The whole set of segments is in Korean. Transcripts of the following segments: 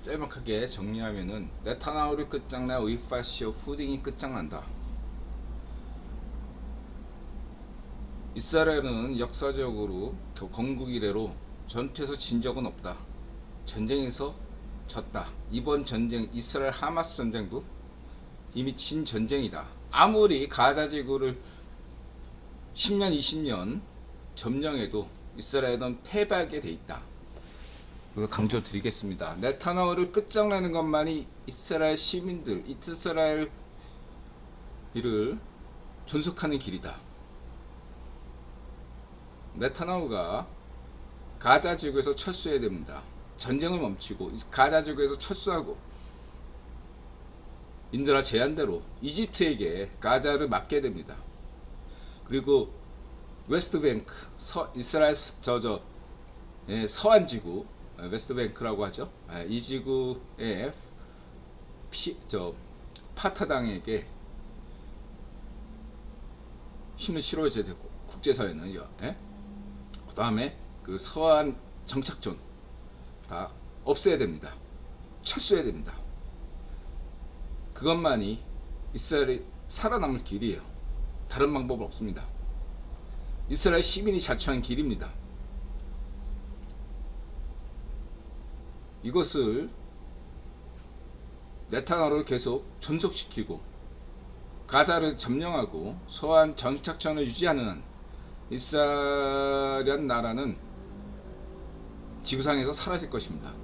짤막하게 정리하면은 네타나후를 끝장나 의파시오 푸딩이 끝장난다. 이스라엘은 역사적으로 건국 이래로 전투에서 진 적은 없다. 전쟁에서 졌다. 이번 전쟁 이스라엘 하마스 전쟁도 이미 진 전쟁이다. 아무리 가자 지구를 10년 20년 점령해도 이스라엘은 패배하게 돼 있다. 그거 강조드리겠습니다. 네타나후를 끝장내는 것만이 이스라엘 시민들, 이스라엘 이를 존속하는 길이다. 네타나후가 가자 지구에서 철수해야 됩니다. 전쟁을 멈추고 가자 지구에서 철수하고 인도라 제안대로 이집트에게 가자를 맡게 됩니다. 그리고 웨스트뱅크 이스라엘 서한 지구 웨스트뱅크라고 하죠. 이 지구의 파타당에게 힘을 실어줘야 되고 국제사회는요. 그 다음에 그 서한 정착촌 다 없애야 됩니다. 철수해야 됩니다. 그것만이 이스라엘이 살아남을 길이에요. 다른 방법은 없습니다. 이스라엘 시민이 자초한 길입니다. 이것을 네타나후를 계속 존속시키고 가자를 점령하고 서한 정착촌을 유지하는 한 이스라엘 나라는 지구상에서 사라질 것입니다.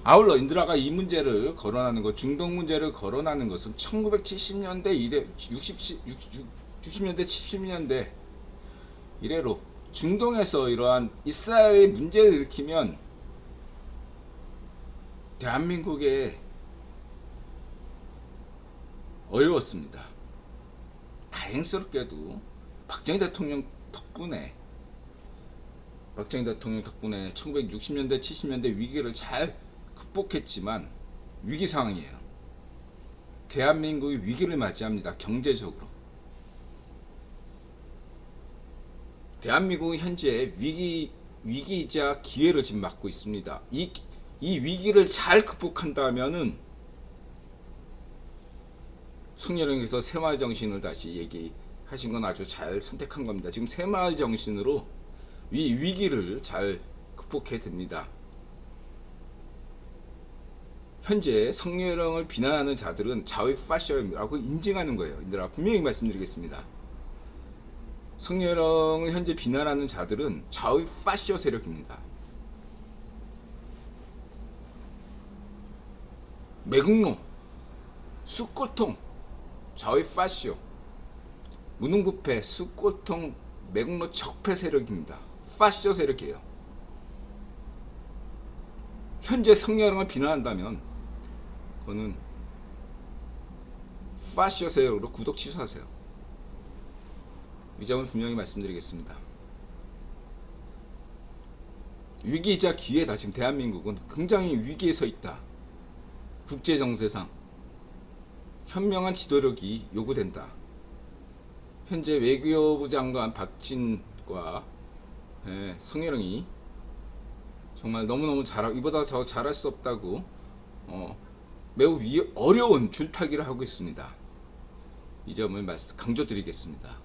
아울러 인도라가 이 문제를 거론하는 것, 중동 문제를 거론하는 것은 1970년대 이래 60년대 70년대 이래로 중동에서 이러한 이스라엘의 문제를 일으키면 대한민국에 어려웠습니다. 다행스럽게도 박정희 대통령 덕분에 1960년대 70년대 위기를 잘 극복했지만 위기 상황이에요. 대한민국이 위기를 맞이합니다. 경제적으로. 대한민국은 현재 위기이자 기회를 지금 맞고 있습니다. 이 위기를 잘 극복한다면은 성렬형에서 새마을정신을 다시 얘기하신 건 아주 잘 선택한 겁니다. 지금 새마을정신으로 위기를 잘 극복해 듭니다. 현재 성렬형을 비난하는 자들은 자위 파시즘이라고 인증하는 거예요. 인들아 분명히 말씀드리겠습니다. 성렬형을 현재 비난하는 자들은 자위 파시오 세력입니다. 매국노, 쑥골통, 자위 파시오, 무능부패, 쑥골통, 매국노 적폐 세력입니다. 파시오 세력이에요. 현재 성렬형을 비난한다면 그거는 파시오 세력으로 구독 취소하세요. 이 점을 분명히 말씀드리겠습니다. 위기이자 기회다. 지금 대한민국은 굉장히 위기에 서 있다. 국제정세상 현명한 지도력이 요구된다. 현재 외교부 장관 박진과 성렬형이 정말 너무너무 이보다 더 잘할 수 없다고 매우 어려운 줄타기를 하고 있습니다. 이 점을 강조드리겠습니다.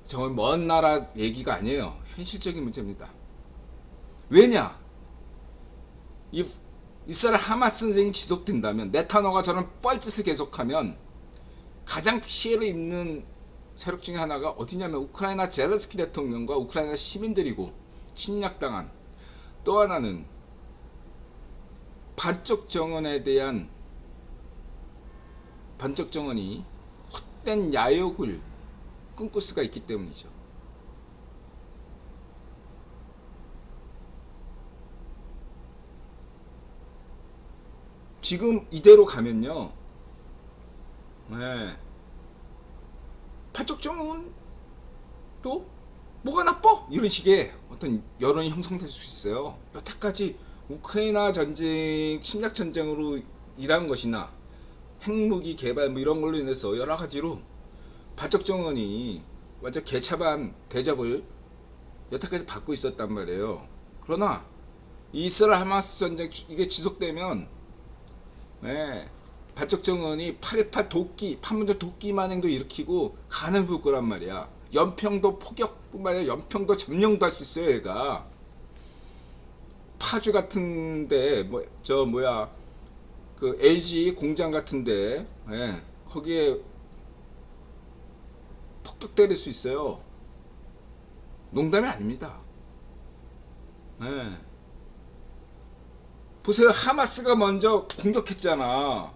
정말 먼 나라 얘기가 아니에요. 현실적인 문제입니다. 왜냐? 이스라엘 하마스 전쟁이 지속된다면 네타나후가 저런 뻘짓을 계속하면 가장 피해를 입는 세력 중에 하나가 어디냐면 우크라이나 젤렌스키 대통령과 우크라이나 시민들이고 침략당한 또 하나는 반쪽 정원에 대한 반쪽 정원이 헛된 야욕을 꿈꿀 수가 있기 때문이죠. 지금 이대로 가면요, 반쪽 정원도 뭐가 나빠? 이런 식의 어떤 여론이 형성될 수 있어요. 여태까지 우크라이나 전쟁, 침략 전쟁으로 일한 것이나 핵무기 개발 뭐 이런 걸로 인해서 여러 가지로 반쪽 정원이 완전 개차반 대접을 여태까지 받고 있었단 말이에요. 그러나 이스라엘 하마스 전쟁 이게 지속되면, 예, 바쪽 정원이 8.28 도끼, 판문점 도끼 만행도 일으키고 간을 볼 거란 말이야. 연평도 포격뿐만 아니라 연평도 점령도 할 수 있어요. 얘가 파주 같은데 그 LG 공장 같은데, 예, 거기에 폭격 때릴 수 있어요. 농담이 아닙니다. 예. 보세요. 하마스가 먼저 공격했잖아.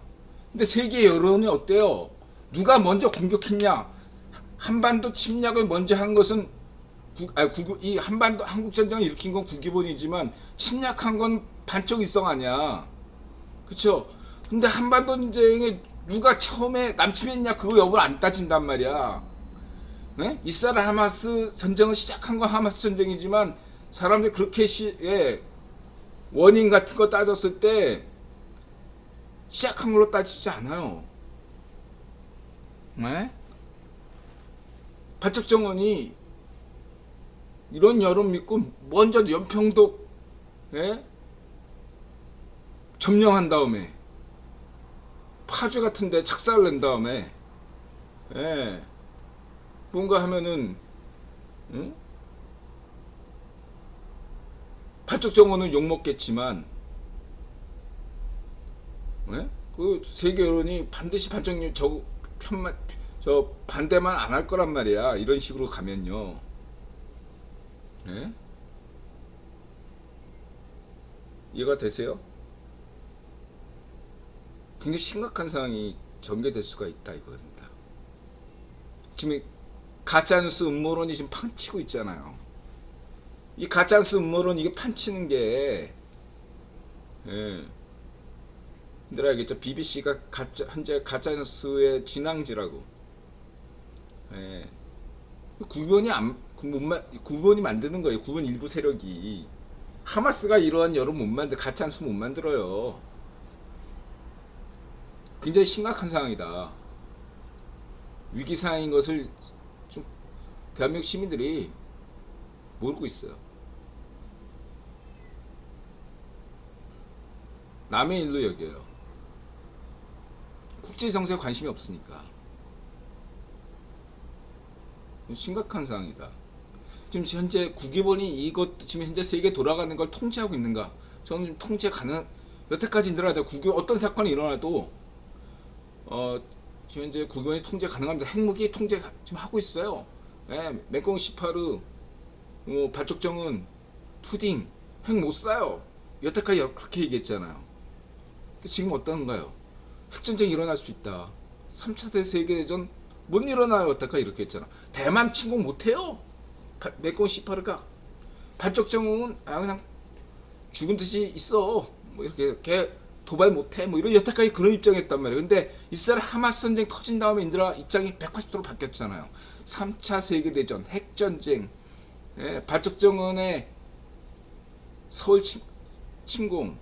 근데 세계 여론이 어때요? 누가 먼저 공격했냐? 한반도 침략을 먼저 한 것은 이 한반도 한국전쟁을 일으킨 건 국기본이지만 침략한 건 반쪽 일성 아니야. 그쵸? 근데 한반도 전쟁에 누가 처음에 남침했냐 그거 여부를 안 따진단 말이야. 네? 이스라엘 하마스 전쟁을 시작한 건 하마스 전쟁이지만 사람들이 그렇게 원인 같은 거 따졌을 때 시작한 걸로 따지지 않아요. 네? 바쪽 정원이 이런 여론 믿고 먼저 연평도, 예? 점령한 다음에 파주 같은데 착살을 낸 다음에, 예, 뭔가 하면은, 응? 바쪽 정원은 욕먹겠지만, 예? 그 세계 여론이 반드시 반대만 안 할 거란 말이야. 이런 식으로 가면요. 예? 이해가 되세요? 굉장히 심각한 상황이 전개될 수가 있다 이겁니다. 지금 가짜뉴스 음모론이 지금 판치고 있잖아요. 이 가짜뉴스 음모론 이게 판치는 게, 예, 힘들어 알겠죠? BBC가 현재 가짜뉴스의 진앙지라고. 예. 구본이 만드는 거예요. 구본 일부 세력이. 하마스가 이러한 여론 가짜뉴스 못 만들어요. 굉장히 심각한 상황이다. 위기 상황인 것을 좀 대한민국 시민들이 모르고 있어요. 남의 일로 여겨요. 국제 정세에 관심이 없으니까. 심각한 상황이다. 지금 현재 국기본이 지금 현재 세계 돌아가는 걸 통제하고 있는가? 저는 좀 통제 가능. 여태까지 늘어나도 어떤 사건이 일어나도 지금 현재 국기본이 통제 가능합니다. 핵무기 통제 지금 하고 있어요. 예, 맹꽁 18르, 발족정은, 푸딩, 핵 못 쏴요. 여태까지 그렇게 얘기했잖아요. 근데 지금 어떤가요? 핵전쟁이 일어날 수 있다. 3차 세계대전 못 일어나요. 여태까지 이렇게 했잖아. 대만 침공 못해요. 맹꽁 18르가. 발족정은 그냥 죽은 듯이 있어. 뭐 이렇게 걔 도발 못해. 뭐 이런 여태까지 그런 입장이었단 말이에요. 근데 이스라엘 하마스 전쟁 터진 다음에 인들아 입장이 180도로 바뀌었잖아요. 3차 세계대전, 핵전쟁, 예, 발족정은의 서울 침공,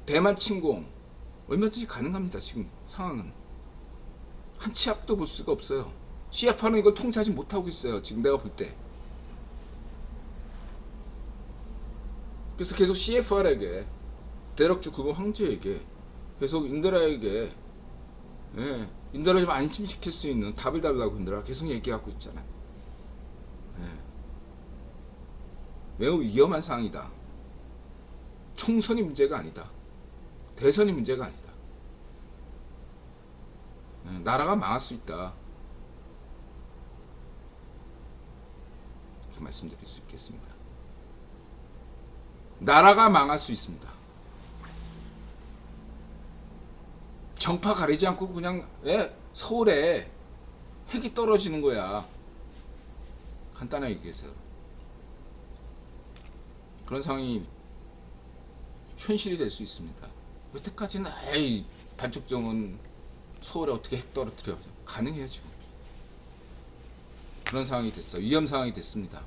대만 침공 얼마든지 가능합니다. 지금 상황은 한 치 앞도 볼 수가 없어요. CFR은 이걸 통제하지 못하고 있어요. 지금 내가 볼 때. 그래서 계속 CFR에게, 대럭주 구본 황제에게 계속 인드라에게, 예, 인드라를 좀 안심시킬 수 있는 답을 달라고 인드라 계속 얘기하고 있잖아요. 예. 매우 위험한 상황이다. 총선이 문제가 아니다. 대선이 문제가 아니다. 예, 나라가 망할 수 있다. 이렇게 말씀드릴 수 있겠습니다. 나라가 망할 수 있습니다. 정파 가리지 않고 그냥, 예, 서울에 핵이 떨어지는 거야. 간단하게 얘기해서. 그런 상황이 현실이 될 수 있습니다. 여태까지는 반쪽정은 서울에 어떻게 핵 떨어뜨려. 가능해요 지금. 그런 상황이 됐어. 위험 상황이 됐습니다.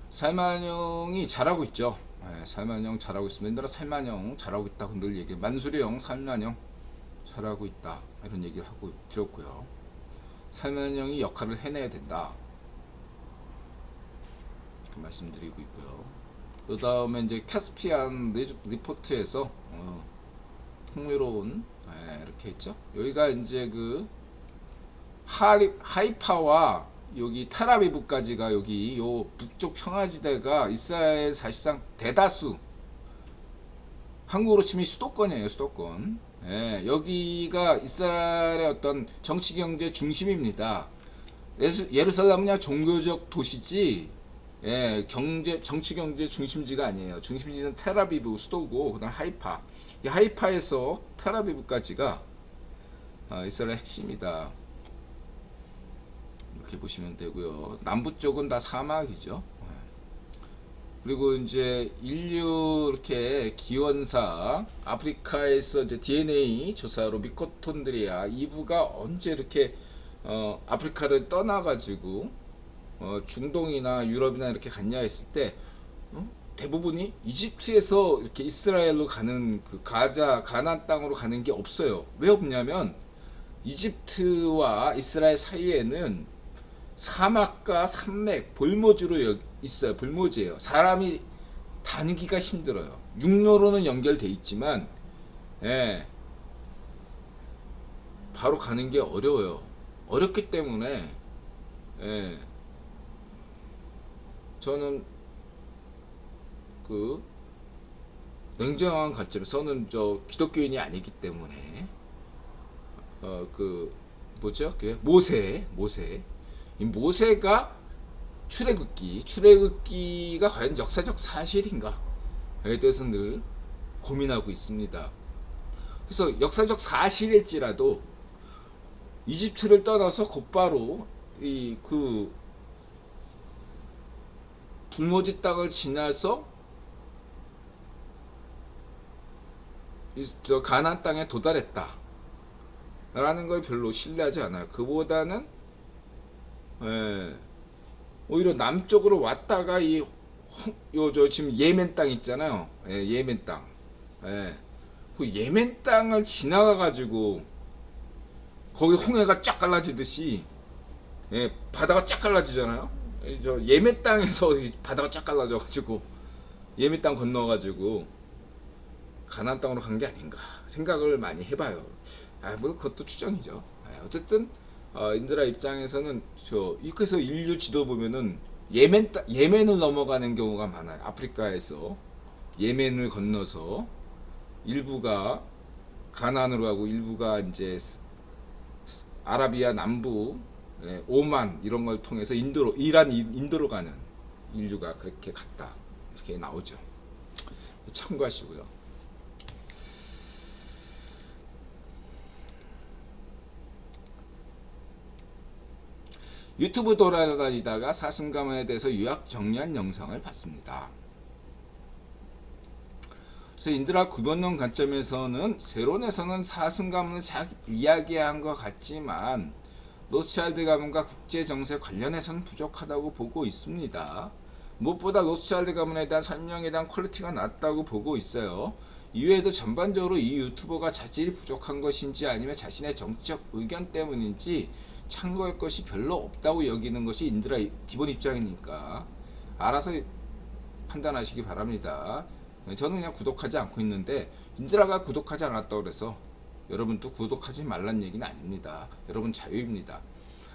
살만형이 잘하고 있죠. 네, 살만형 잘하고 있습니다. 옛날에 살만형 잘하고 있다고 늘 얘기해. 만수리형, 살만형. 잘하고 있다 이런 얘기를 하고 드렸고요. 살만형이 역할을 해내야 된다 그 말씀드리고 있고요. 그 다음에 이제 캐스피안 리포트에서 흥미로운 이렇게 있죠. 여기가 이제 그 하이파와 여기 텔아비브까지가 여기 요 북쪽 평화지대가 이스라엘 사실상 대다수 한국으로 치면 수도권이에요. 수도권. 여기가 이스라엘의 어떤 정치 경제 중심입니다. 예루살렘은 종교적 도시지 정치 경제 중심지가 아니에요. 중심지는 텔아비브 수도고 그다음 하이파. 이 하이파에서 텔아비브까지가 이스라엘 핵심이다. 이렇게 보시면 되고요. 남부 쪽은 다 사막이죠. 그리고 이제 인류 이렇게 기원사 아프리카에서 이제 DNA 조사로 미코톤드리아 이브가 언제 이렇게 아프리카를 떠나가지고 중동이나 유럽이나 이렇게 갔냐 했을 때 대부분이 이집트에서 이렇게 이스라엘로 가는 그 가나안 땅으로 가는 게 없어요. 왜 없냐면 이집트와 이스라엘 사이에는 사막과 산맥, 볼모지로 있어요. 볼모지예요. 사람이 다니기가 힘들어요. 육로로는 연결돼 있지만 바로 가는 게 어려워요. 어렵기 때문에 저는 그 냉정한 관점에서는 저 기독교인이 아니기 때문에 그 뭐죠? 그 모세 이 모세가 출애굽기가 과연 역사적 사실인가에 대해서 늘 고민하고 있습니다. 그래서 역사적 사실일지라도 이집트를 떠나서 곧바로 이 그 불모지 땅을 지나서 저 가나안 땅에 도달했다 라는 걸 별로 신뢰하지 않아요. 그보다는 오히려 남쪽으로 왔다가 지금 예멘 땅 있잖아요. 예멘 땅. 그 예멘 땅을 지나가 가지고 거기 홍해가 쫙 갈라지듯이 바다가 쫙 갈라지잖아요. 저 예멘 땅에서 바다가 쫙 갈라져 가지고 예멘 땅 건너 가지고 가나안 땅으로 간 게 아닌가 생각을 많이 해봐요. 뭐 그것도 추정이죠. 어쨌든 인드라 입장에서는 그래서 인류 지도 보면은 예멘을 넘어가는 경우가 많아요. 아프리카에서 예멘을 건너서 일부가 가나안으로 가고 일부가 이제 아라비아 남부 오만 이런 걸 통해서 인도로 가는 인류가 그렇게 갔다 이렇게 나오죠. 참고하시고요. 유튜브 돌아다니다가 사슴가문에 대해서 요약 정리한 영상을 봤습니다. 그래서 인드라 구변론 관점에서는 세론에서는 사슴가문을 잘 이야기한 것 같지만 로스차일드 가문과 국제정세 관련해서는 부족하다고 보고 있습니다. 무엇보다 로스차일드 가문에 대한 설명에 대한 퀄리티가 낮다고 보고 있어요. 이외에도 전반적으로 이 유튜버가 자질이 부족한 것인지 아니면 자신의 정치적 의견 때문인지 참고할 것이 별로 없다고 여기는 것이 인드라 기본 입장이니까 알아서 판단하시기 바랍니다. 저는 그냥 구독하지 않고 있는데 인드라가 구독하지 않았다고 해서 여러분도 구독하지 말란 얘기는 아닙니다. 여러분 자유입니다.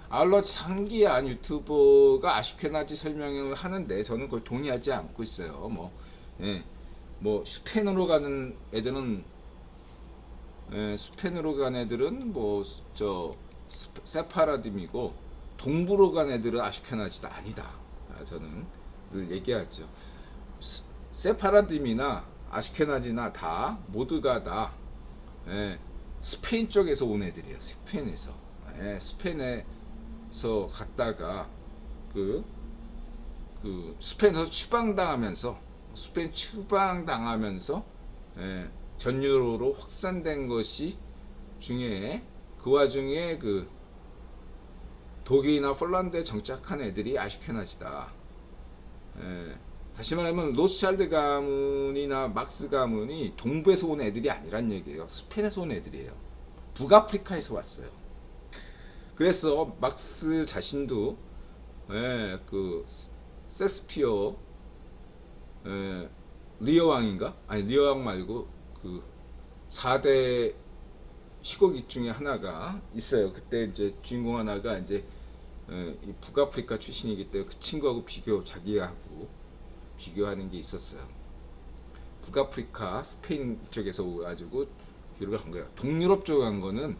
아울러 상기한 유튜버가 아시케나지 설명을 하는데 저는 그걸 동의하지 않고 있어요. 뭐 스페인으로 가는 애들은 뭐 세파라딤이고 동부로 간 애들은 아시케나지다 아니다. 저는 늘 얘기하죠. 세파라딤이나 아시케나지나 다 모두가 다 스페인 쪽에서 온 애들이에요. 스페인에서 갔다가 그 스페인에서 추방당하면서 전유로로 확산된 것이 중에 그 와중에 그 독일이나 폴란드에 정착한 애들이 아시케나지다. 다시 말하면 로스차일드 가문이나 막스 가문이 동부에서 온 애들이 아니란 얘기예요. 스페인에서 온 애들이에요. 북아프리카에서 왔어요. 그래서 막스 자신도 그 섹스피어 리어 왕인가? 아니 리어 왕 말고 그 4대 희곡 중에 하나가 있어요. 그때 이제 주인공 하나가 이제 이 북아프리카 출신이기 때문에 그 친구하고 자기하고 비교하는 게 있었어요. 북아프리카 스페인 쪽에서 오가지고 유럽에 간 거예요. 동유럽 쪽에 간 거는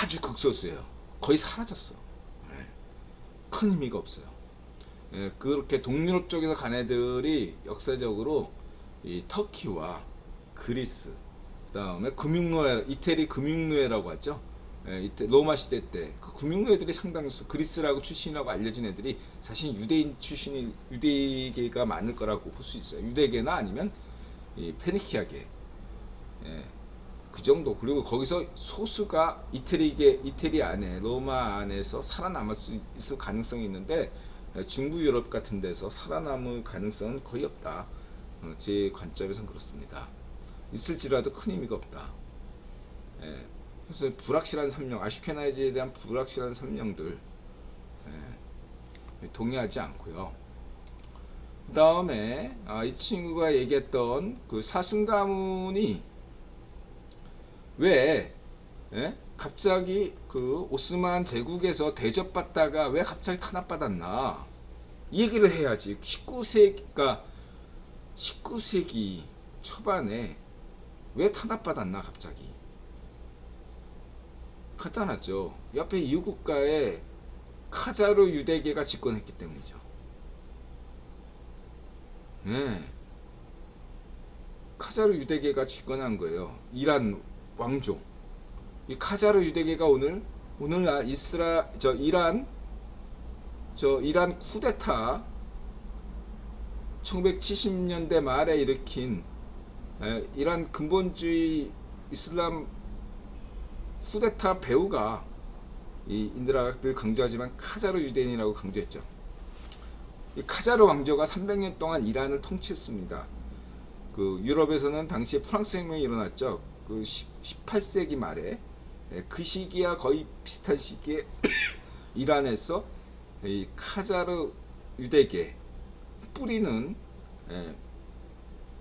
아주 극소수예요. 거의 사라졌어. 큰 의미가 없어요. 그렇게 동유럽 쪽에서 간 애들이 역사적으로 이 터키와 그리스, 그 다음에 금융노예, 이태리 금융노예라고 하죠. 로마 시대 때 그 금융노예들이 상당히 그리스라고 출신이라고 알려진 애들이 사실 유대인 출신이 유대계가 많을 거라고 볼 수 있어요. 유대계나 아니면 이 페니키아계, 그 정도. 그리고 거기서 소수가 이태리 안에 로마 안에서 살아남을 수 있을 가능성이 있는데 중부 유럽 같은 데서 살아남을 가능성은 거의 없다. 제 관점에선 그렇습니다. 있을지라도 큰 의미가 없다. 그래서 불확실한 설명, 아시케나지에 대한 불확실한 설명들 동의하지 않고요. 그 다음에 이 친구가 얘기했던 그 사순 가문이 왜 갑자기 그 오스만 제국에서 대접받다가 왜 갑자기 탄압받았나, 이 얘기를 해야지. 19세기 초반에 왜 탄압받았나 갑자기. 간단하죠. 옆에 이웃 국가에 카자르 유대계가 집권했기 때문이죠. 카자르 유대계가 집권한 거예요. 이란 왕조. 이 카자르 유대계가 오늘날 이란 쿠데타 1970년대 말에 일으킨 이란 근본주의 이슬람 쿠데타 배후가 이 인드라가 늘 강조하지만 카자르 유대인이라고 강조했죠. 이 카자르 왕조가 300년 동안 이란을 통치했습니다. 그 유럽에서는 당시에 프랑스 혁명이 일어났죠. 그 18세기 말에 그 시기와 거의 비슷한 시기에 이란에서 이 카자르 유대계 뿌리는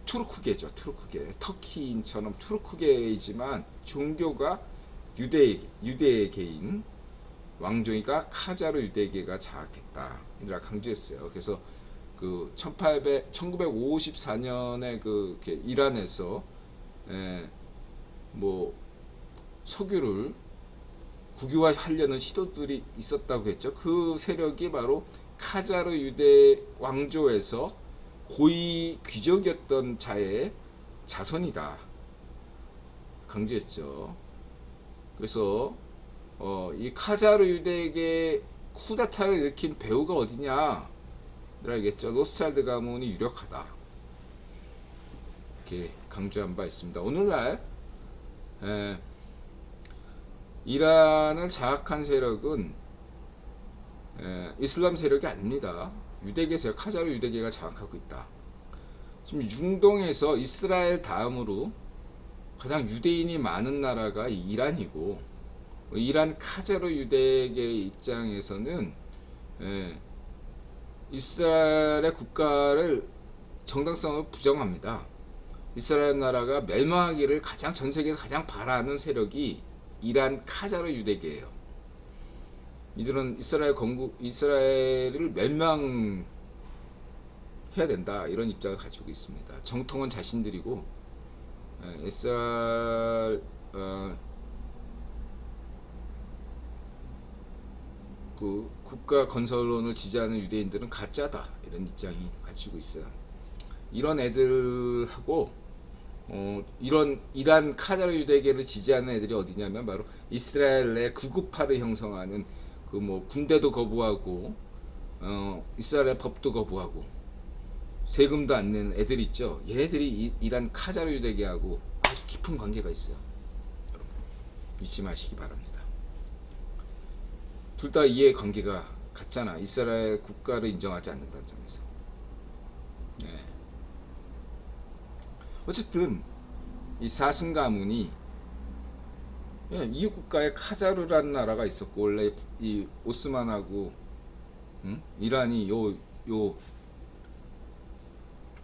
투르크계죠. 투르크계. 터키인처럼 투르크계이지만 종교가 유대계인 왕조이가 카자르 유대계가 장악했다. 이라 강조했어요. 그래서 그 1954년에 그 이란에서 뭐 석유를 국유화하려는 시도들이 있었다고 했죠. 그 세력이 바로 카자르 유대 왕조에서 고위 귀족이었던 자의 자손이다 강조했죠. 그래서 이 카자르 유대에게 쿠데타를 일으킨 배후가 어디냐 알겠죠. 로스차일드 가문이 유력하다 이렇게 강조한 바 있습니다. 오늘날 이란을 장악한 세력은 이슬람 세력이 아닙니다. 유대계 세력, 카자르 유대계가 장악하고 있다. 지금 중동에서 이스라엘 다음으로 가장 유대인이 많은 나라가 이란이고, 이란 카자르 유대계 입장에서는 이스라엘의 국가를 정당성을 부정합니다. 이스라엘 나라가 멸망하기를 전 세계에서 가장 바라는 세력이 이란 카자르 유대계예요. 이들은 이스라엘을 멸망해야 된다 이런 입장을 가지고 있습니다. 정통은 자신들이고 이스라엘 그 국가 건설론을 지지하는 유대인들은 가짜다 이런 입장이 가지고 있어요. 이런 애들하고 이런 이란 카자르 유대계를 지지하는 애들이 어디냐면 바로 이스라엘 내 구구파를 형성하는 그 뭐 군대도 거부하고 이스라엘의 법도 거부하고 세금도 안 내는 애들 있죠. 얘네들이 이란 카자르 유대계하고 아주 깊은 관계가 있어요. 여러분 잊지 마시기 바랍니다. 둘 다 이해 관계가 같잖아. 이스라엘 국가를 인정하지 않는다는 점에서. 어쨌든 이 사순 가문이 예, 이웃 국가에 카자르라는 나라가 있었고 원래 이 오스만하고 이란이 요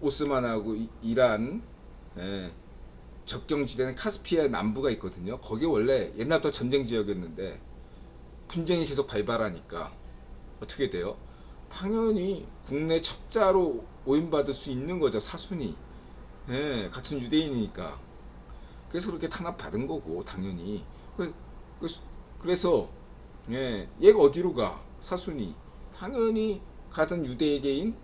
오스만하고 이란 예, 접경지대는 카스피아 남부가 있거든요. 거기 원래 옛날부터 전쟁 지역이었는데 분쟁이 계속 발발하니까 어떻게 돼요? 당연히 국내 첩자로 오인받을 수 있는 거죠. 사순이 예, 같은 유대인이니까. 그래서 그렇게 탄압받은 거고 당연히. 그래서 예, 얘가 어디로 가? 사순이 당연히 가던 유대계인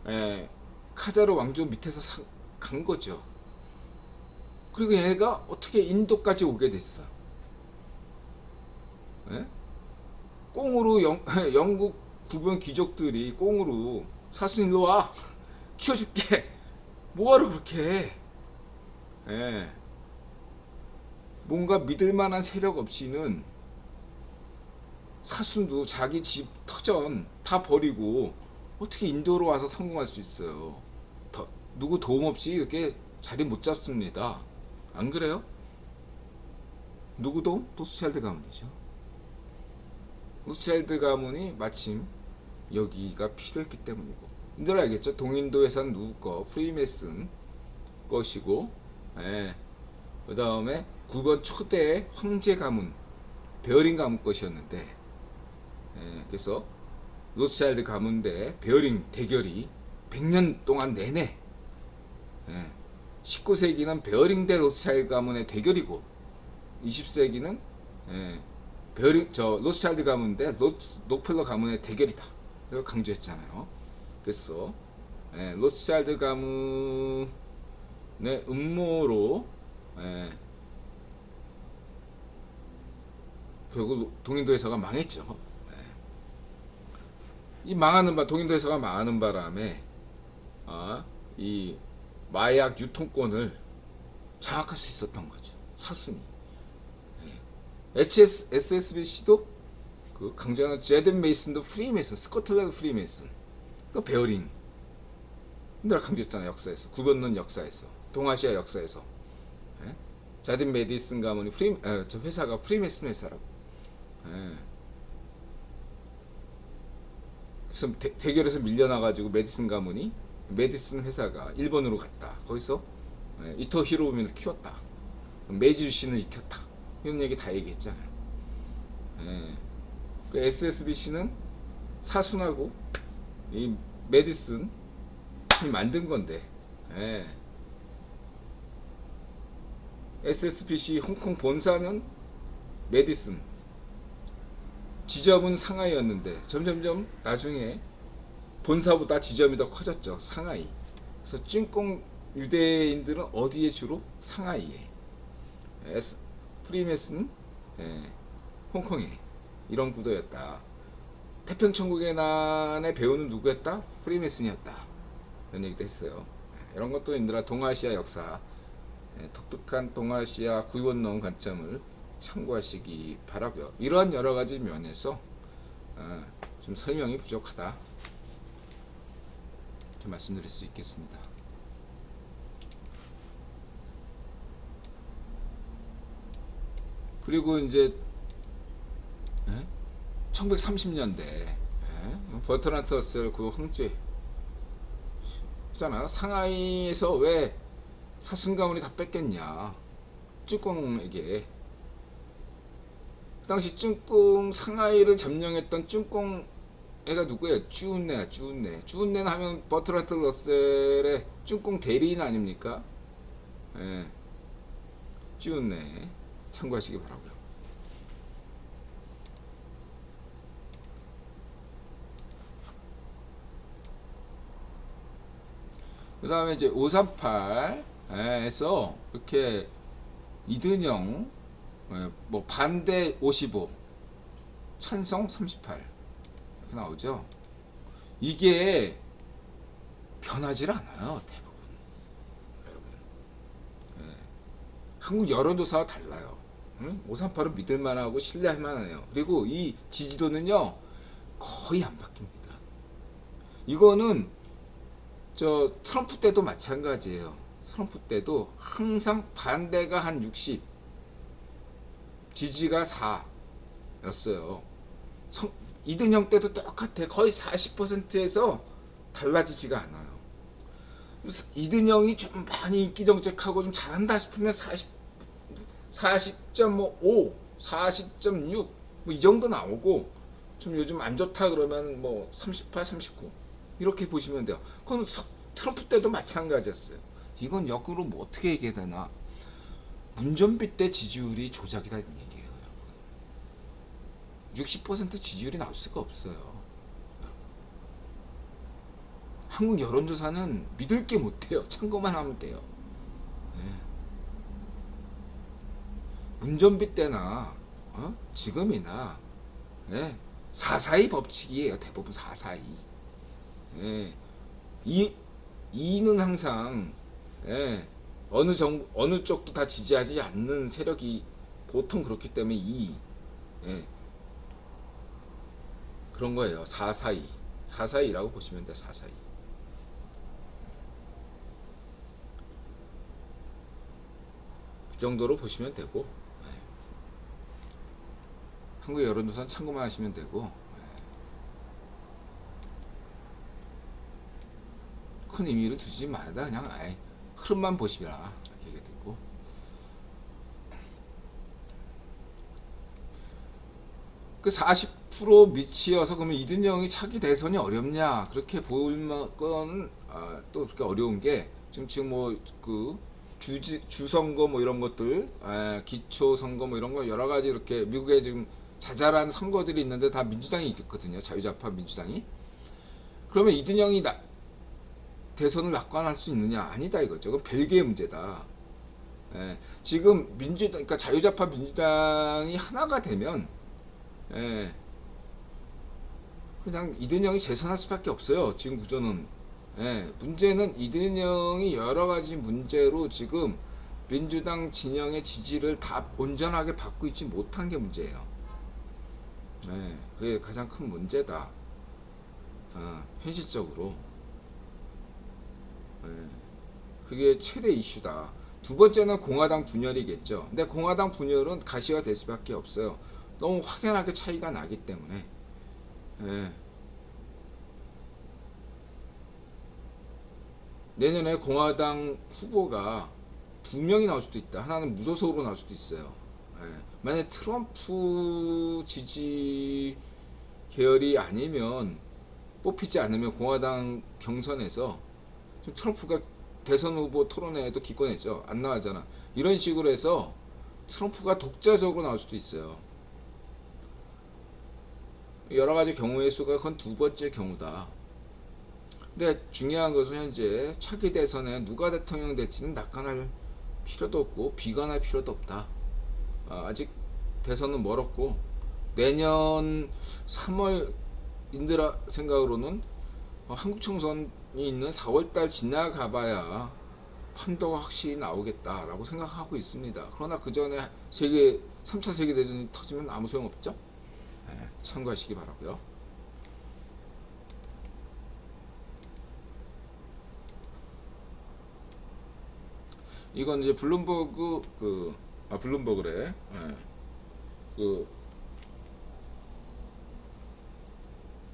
예, 카자르 왕조 밑에서 간 거죠. 그리고 얘가 어떻게 인도까지 오게 됐어? 예? 꽁으로 영국 구변 귀족들이 꽁으로 사순 일로 와 키워줄게 뭐하러 그렇게 해? 예. 뭔가 믿을만한 세력 없이는 사순도 자기 집 터전 다 버리고 어떻게 인도로 와서 성공할 수 있어요? 누구 도움 없이 이렇게 자리 못 잡습니다. 안 그래요? 누구 도움? 로스차일드 가문이죠. 로스차일드 가문이 마침 여기가 필요했기 때문이고. 인들 알겠죠? 동인도 회사는 누구 거? 프리메슨 것이고, 예. 그 다음에 9번 초대 황제 가문 베어링 가문 것이었는데, 예. 그래서 로스차일드 가문 대 베어링 대결이 100년 동안 내내, 예. 19세기는 베어링 대 로스차일드 가문의 대결이고 20세기는 예, 로스차일드 가문 대 록펠러 가문의 대결이다. 이걸 강조했잖아요. 그래서 예, 로스차일드 가문의 음모로 예, 결국 동인도 회사가 망했죠. 예. 이 동인도 회사가 망하는 바람에 이 마약 유통권을 장악할 수 있었던 거죠. 사순이. SSBC도 그 강조하는 제든 메이슨도 프리메이슨, 스코틀랜드 프리메이슨, 그 베어링. 내가 강조했잖아 역사에서, 구변론 역사에서, 동아시아 역사에서. 예? 제든 메디슨 가문이 저 회사가 프리메이슨 회사라고. 예. 그래서 대결에서 밀려나가지고 메디슨 회사가 일본으로 갔다. 거기서 이토 히로부미를 키웠다. 메이지유신을 익혔다. 이런 얘기 다 얘기했잖아요. 그 SSBC는 사순하고 이 메디슨이 만든 건데, SSBC 홍콩 본사는 메디슨, 지점은 상하이였는데 점점점 나중에 본사보다 지점이 더 커졌죠. 상하이. 그래서 찐꽁 유대인들은 어디에 주로? 상하이에. 프리메스는 홍콩에. 이런 구도였다. 태평천국의 난의 배우는 누구였다? 프리메슨이었다. 이런 얘기도 했어요. 이런 것도 인들아 동아시아 역사, 독특한 동아시아 구원론 관점을 참고하시기 바라고요. 이러한 여러 가지 면에서 좀 설명이 부족하다. 이렇게 말씀드릴 수 있겠습니다. 그리고 이제 1930년대 버트란트 러셀 그 황제 있잖아. 상하이에서 왜 사순 가문이 다 뺏겼냐? 쭈꽁에게. 그 당시 쭈꽁 상하이를 점령했던 쭈꽁 애가 누구야? 쭈운네야. 쭈운네는 하면 버트란트 러셀의 쭈꽁 대리인 아닙니까? 쭈운네 참고하시기 바라고요. 그 다음에 이제 538에서 이렇게 이든영 뭐 반대 55 찬성 38 이렇게 나오죠. 이게 변하지 않아요. 대부분 여러분. 한국 여론조사와 달라요. 538은 믿을만하고 신뢰할만해요. 그리고 이 지지도는요 거의 안 바뀝니다. 이거는 저 트럼프 때도 마찬가지예요. 트럼프 때도 항상 반대가 한 60, 지지가 4였어요. 이든영 때도 똑같아. 거의 40%에서 달라지지가 않아요. 이든영이 좀 많이 인기 정책하고 좀 잘한다 싶으면 40.5, 40.6 뭐 이 정도 나오고, 좀 요즘 안 좋다 그러면 뭐 38, 39 이렇게 보시면 돼요. 그건 트럼프 때도 마찬가지였어요. 이건 역으로 뭐 어떻게 얘기해야 되나? 문전비 때 지지율이 조작이라는 얘기예요. 60% 지지율이 나올 수가 없어요. 한국 여론조사는 믿을 게 못해요. 참고만 하면 돼요. 네. 문전비 때나 지금이나 442 법칙이에요. 대부분 442. 예. 이는 항상 어느 쪽도 다 지지하지 않는 세력이 보통 그렇기 때문에 그런 거예요. 442. 442라고 보시면 돼. 442. 그 정도로 보시면 되고, 한국 여론조사는 참고만 하시면 되고, 큰 의미를 두지 말다 그냥 흐름만 보시라 이렇게 얘기 듣고, 그 40% 밑이어서 그러면 이든영이 차기 대선이 어렵냐 그렇게 보일 건 또 그렇게 어려운 게, 지금 뭐 그 주선거 뭐 이런 것들, 기초 선거 뭐 이런 거 여러 가지 이렇게 미국에 지금 자잘한 선거들이 있는데 다 민주당이 이겼거든요. 자유좌파 민주당이. 그러면 이든영이 대선을 낙관할 수 있느냐? 아니다 이거죠. 그건 별개의 문제다. 지금 그러니까 자유좌파 민주당이 하나가 되면 그냥 이든영이 재선할 수밖에 없어요. 지금 구조는. 문제는 이든영이 여러 가지 문제로 지금 민주당 진영의 지지를 다 온전하게 받고 있지 못한 게 문제예요. 그게 가장 큰 문제다. 현실적으로. 그게 최대 이슈다. 두 번째는 공화당 분열이겠죠. 근데 공화당 분열은 가시가 될 수밖에 없어요. 너무 확연하게 차이가 나기 때문에. 내년에 공화당 후보가 2명이 나올 수도 있다. 하나는 무소속으로 나올 수도 있어요. 만약 트럼프 지지 계열이 아니면, 뽑히지 않으면 공화당 경선에서, 지금 트럼프가 대선 후보 토론회에도 기권했죠. 안 나가잖아. 이런 식으로 해서 트럼프가 독자적으로 나올 수도 있어요. 여러 가지 경우의 수가 그건 두 번째 경우다. 근데 중요한 것은 현재 차기 대선에 누가 대통령 될지는 낙관할 필요도 없고 비관할 필요도 없다. 아직 대선은 멀었고, 내년 3월 인들아 생각으로는 한국 총선이 있는 4월달 지나가봐야 판도가 확실히 나오겠다라고 생각하고 있습니다. 그러나 그 전에 3차 세계대전이 터지면 아무 소용없죠. 참고하시기 바라고요. 이건 이제 블룸버그래.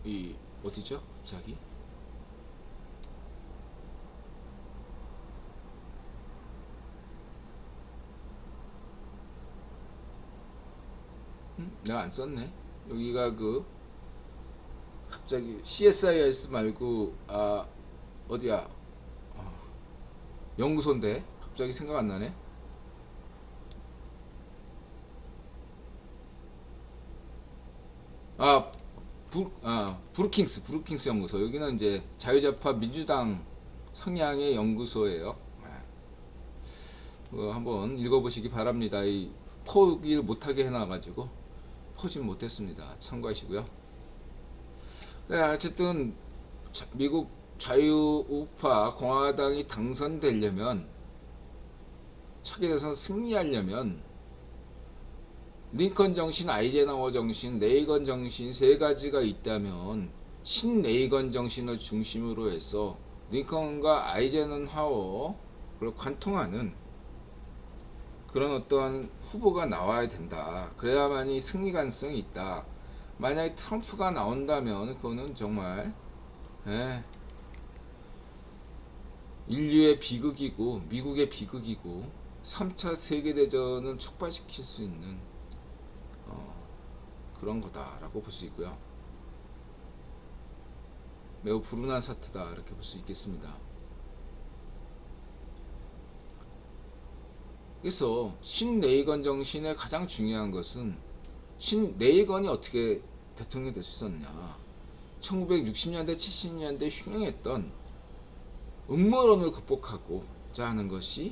이 어디죠? 갑자기 내가 안 썼네. 여기가 갑자기 CSIS 말고 어디야? 연구소인데 갑자기 생각 안 나네. 브루킹스 연구소. 여기는 이제 자유좌파 민주당 성향의 연구소예요. 한번 읽어보시기 바랍니다. 이 포기를 못하게 해놔가지고 포진 못했습니다. 참고하시고요. 어쨌든 미국 자유우파 공화당이 당선되려면, 차기 대선 승리하려면 링컨 정신, 아이젠하워 정신, 레이건 정신 세 가지가 있다면, 신레이건 정신을 중심으로 해서 링컨과 아이젠하워를 관통하는 그런 어떠한 후보가 나와야 된다. 그래야만이 승리 가능성이 있다. 만약에 트럼프가 나온다면 그거는 정말 인류의 비극이고 미국의 비극이고 3차 세계대전을 촉발시킬 수 있는 그런 거다라고 볼 수 있고요. 매우 불운한 사태다 이렇게 볼 수 있겠습니다. 그래서 신레이건 정신의 가장 중요한 것은 신레이건이 어떻게 대통령이 될 수 있었냐. 1960년대 70년대 흉행했던 음모론을 극복하고자 하는 것이